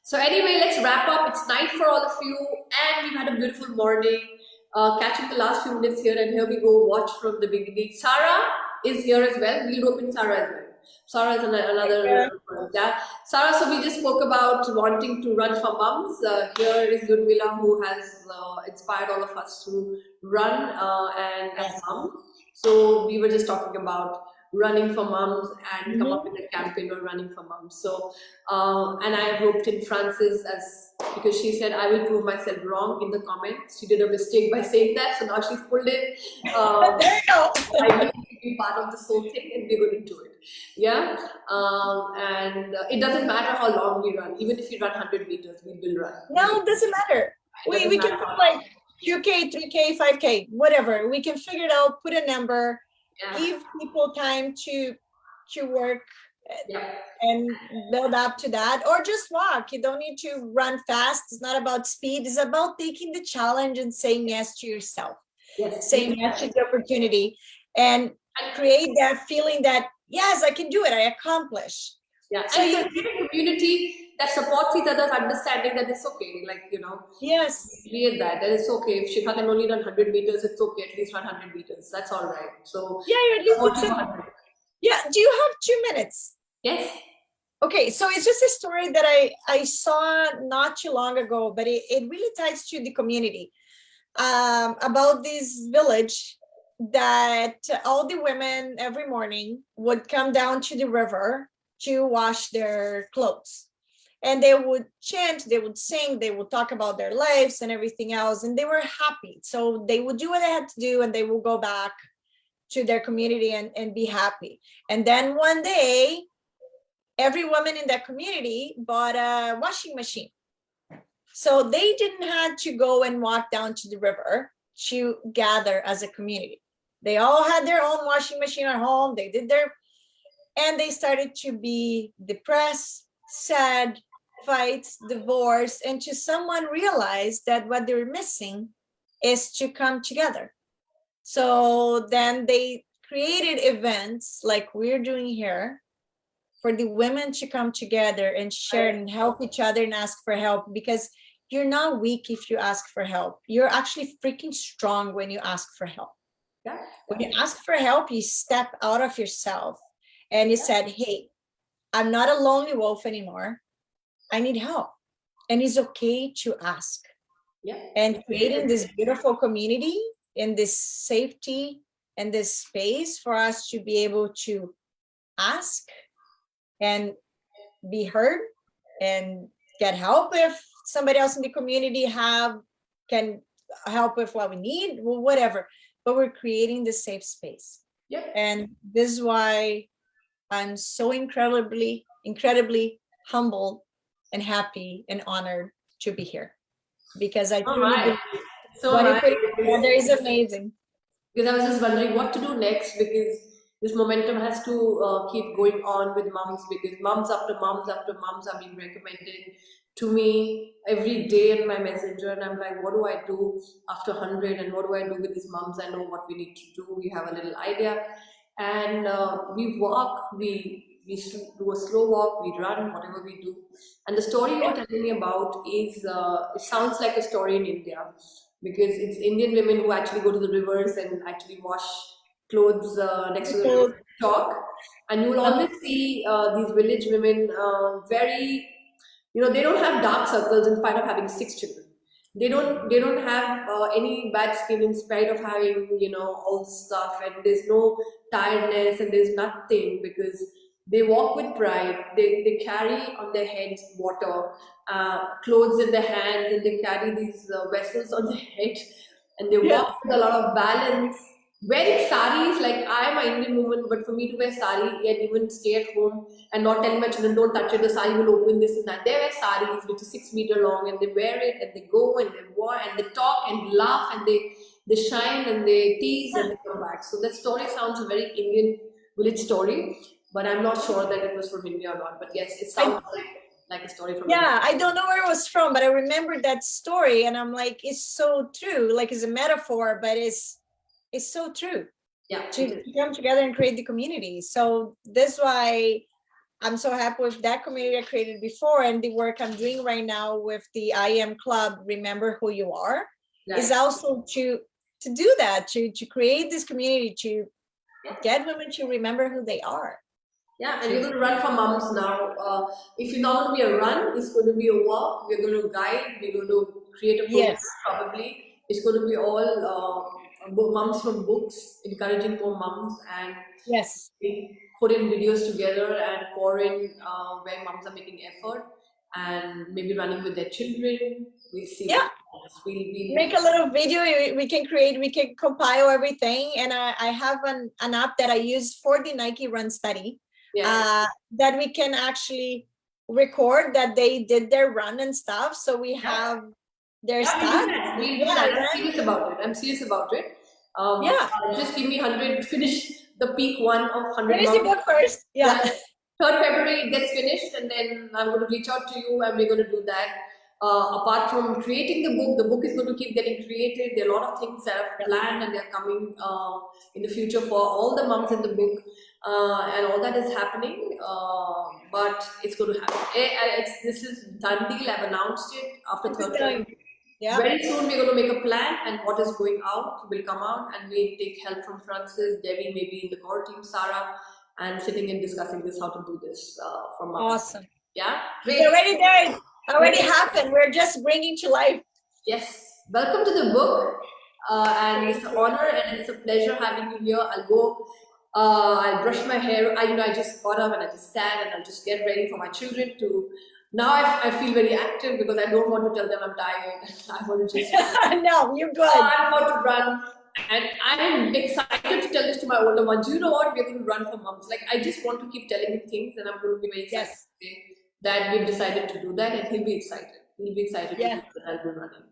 so anyway, let's wrap up. It's night for all of you, and we've had a beautiful morning. Catching the last few minutes here, and here we go. Watch from the beginning. Sarah is here as well. We'll open Sarah as well. Sarah is yeah. another yeah. Sarah, so we just spoke about wanting to run for moms. Here is Ludimila, who has inspired all of us to run and as Yes. moms. So we were just talking about running for moms and come up Mhm. with a campaign on running for moms. So and I roped in Frances as because she said I will prove myself wrong in the comments. She did a mistake by saying that, so now she's pulled it. There you go. I need to be part of this whole thing, and we're going to do it. Yeah, and it doesn't matter how long we run. Even if you run 100 meters, we will run. No, it doesn't matter. It doesn't We can matter. put like 2K, 3K, 5K, whatever. We can figure it out, put a number, Yeah, give people time to work yeah, and build up to that, or just walk. You don't need to run fast. It's not about speed. It's about taking the challenge and saying yes to yourself, yes. saying yes to the opportunity, and create that feeling that yes, I can do it. I accomplish. Yeah, So and you, it's a community that supports each other, understanding that it's okay. Like yes, create that it's okay. If Shikha can only run 100 meters, it's okay. At least run 100 meters. That's all right. So yeah, you're at least support you for accept. 100. Yeah. Do you have 2 minutes? Yes. Okay, so it's just a story that I saw not too long ago, but it really ties to the community, about this village that all the women every morning would come down to the river to wash their clothes. And they would chant, they would sing, they would talk about their lives and everything else, and they were happy. So they would do what they had to do, and they will go back to their community and be happy. And then one day, every woman in that community bought a washing machine. So they didn't have to go and walk down to the river to gather as a community. They all had their own washing machine at home. They did their, and they started to be depressed, sad, fights, divorce, and to someone realized that what they were missing is to come together. So then they created events like we're doing here for the women to come together and share and help each other and ask for help, because you're not weak if you ask for help. You're actually freaking strong when you ask for help. Yeah. When you ask for help, you step out of yourself and you said, hey, I'm not a lonely wolf anymore. I need help. And it's okay to ask. Yeah. And creating this beautiful community in this safety and this space for us to be able to ask and be heard and get help if somebody else in the community can help with what we need, whatever. But we're creating this safe space. Yep. And this is why I'm so incredibly humbled and happy and honored to be here, because I truly believe So what you nice. put together is amazing. Because I was just wondering what to do next, because this momentum has to keep going on with moms, because moms after moms after moms are being recommended to me every day in my messenger, and I'm like, what do I do after 100, and what do I do with these moms? I know what we need to do. We have a little idea, and we walk, do a slow walk, we run, whatever we do. And the story you were telling me about is it sounds like a story in India, because it's Indian women who actually go to the rivers and actually wash clothes next to the So, river, talk, and you will always see these village women very, they don't have dark circles in spite of having 6 children. They don't have any bad skin in spite of having all this stuff, and there's no tiredness and there's nothing, because they walk with pride. They carry on their heads water, clothes in their hands, and they carry these vessels on their head, and they yeah, walk with a lot of balance. Wearing saris, like I am an Indian woman, but for me to wear sari and even stay at home and not telling my children don't touch it, the sari will open, this and that. They wear saris which is 6 meter long, and they wear it and they go and they walk and they talk and laugh and they shine and they tease and they come back. So that story sounds a very Indian village story, but I'm not sure that it was from India or not. But yes, it sounds like. like a story from Yeah, I don't know where it was from, but I remember that story, and I'm like, it's so true. Like it's a metaphor, but it's so true yeah. to come together and create the community. So that's why I'm so happy with that community I created before, and the work I'm doing right now with the I Am Club, Remember Who You Are, is also to do that, to create this community, to get women to remember who they are. Yeah, and we're going to run for mums now. If it's not going to be a run, it's going to be a walk. We're going to guide. We're going to create a program. Yes. Probably it's going to be all mums from books, encouraging more mums, and Yes. we put in videos together and pour in where mums are making effort, and maybe running with their children. We'll see. Yeah. We'll make a little video. We can create, we can compile everything, and I have an app that I use for the Nike Run Study, that we can actually record that they did their run and stuff, so we have their stuff. We'll do that. I'm serious about it. I'm serious about it. Just give me 100, finish the peak one of 100. Finish the book first. 3rd February it gets finished, and then I'm going to reach out to you and we're going to do that. Apart from creating the book is going to keep getting created. There are a lot of things that are planned and they're coming in the future for all the mums in the book, and all that is happening. But it's going to happen. This is done deal. I've announced it after 3rd February. Very soon we're going to make a plan, and what is going out will come out, and we take help from Francis, Debbie, maybe in the core team, Sarah, and sitting and discussing this, how to do this from us. Awesome. Yeah, great. We're already there. Already happened. We're just bringing to life. Yes. Welcome to the book, and it's an honor and it's a pleasure having you here. I'll go. I'll brush my hair. I just got up and I just stand and I'll just get ready for my children to. Now I feel very active because I don't want to tell them I'm tired. I want to just. No, you're good. I want to run. And I'm excited to tell this to my older ones. You know what? We're going to run for mums. Like, I just want to keep telling him things, and I'm going to be very excited that we've decided to do that, and he'll be excited. He'll be excited to do that I'll be running.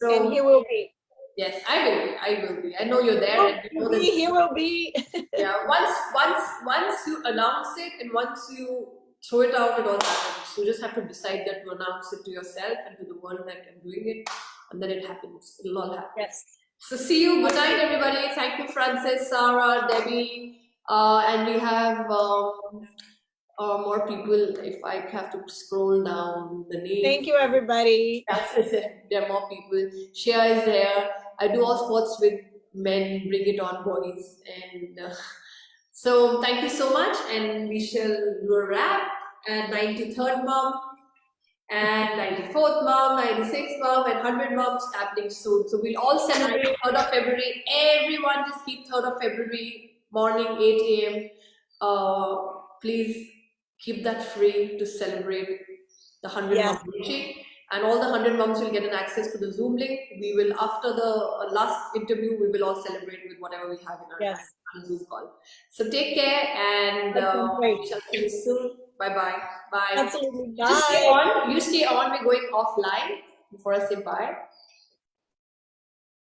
And he will be. Yes, I will be. I will be. I know you're there. And you know that he will be. Yeah. Once you announce it and once you throw it out, it all happens. You just have to decide that to announce it to yourself and to the world that I'm doing it, and then it happens. It'll all happen. Yes. So see you. Good night, everybody. Thank you, Francis, Sarah, Debbie, and we have more people. If I have to scroll down the names. Thank you, everybody. There are more people. Shia is there. I do all sports with men. Bring it on, boys. And so thank you so much. And we shall do a wrap. And 93rd mom, and 94th mom, 96th mom, and 100 moms happening soon. So we'll all celebrate 3rd of February. Everyone just keep 3rd of February morning, 8 a.m. Please keep that free to celebrate the 100 moms reaching. And all the 100 moms will get an access to the Zoom link. We will, after the last interview, we will all celebrate with whatever we have in our Zoom call. So take care, and we shall see you soon. Bye-bye. Bye. Absolutely. Bye. Just stay on. You stay on. We're going offline before I say bye.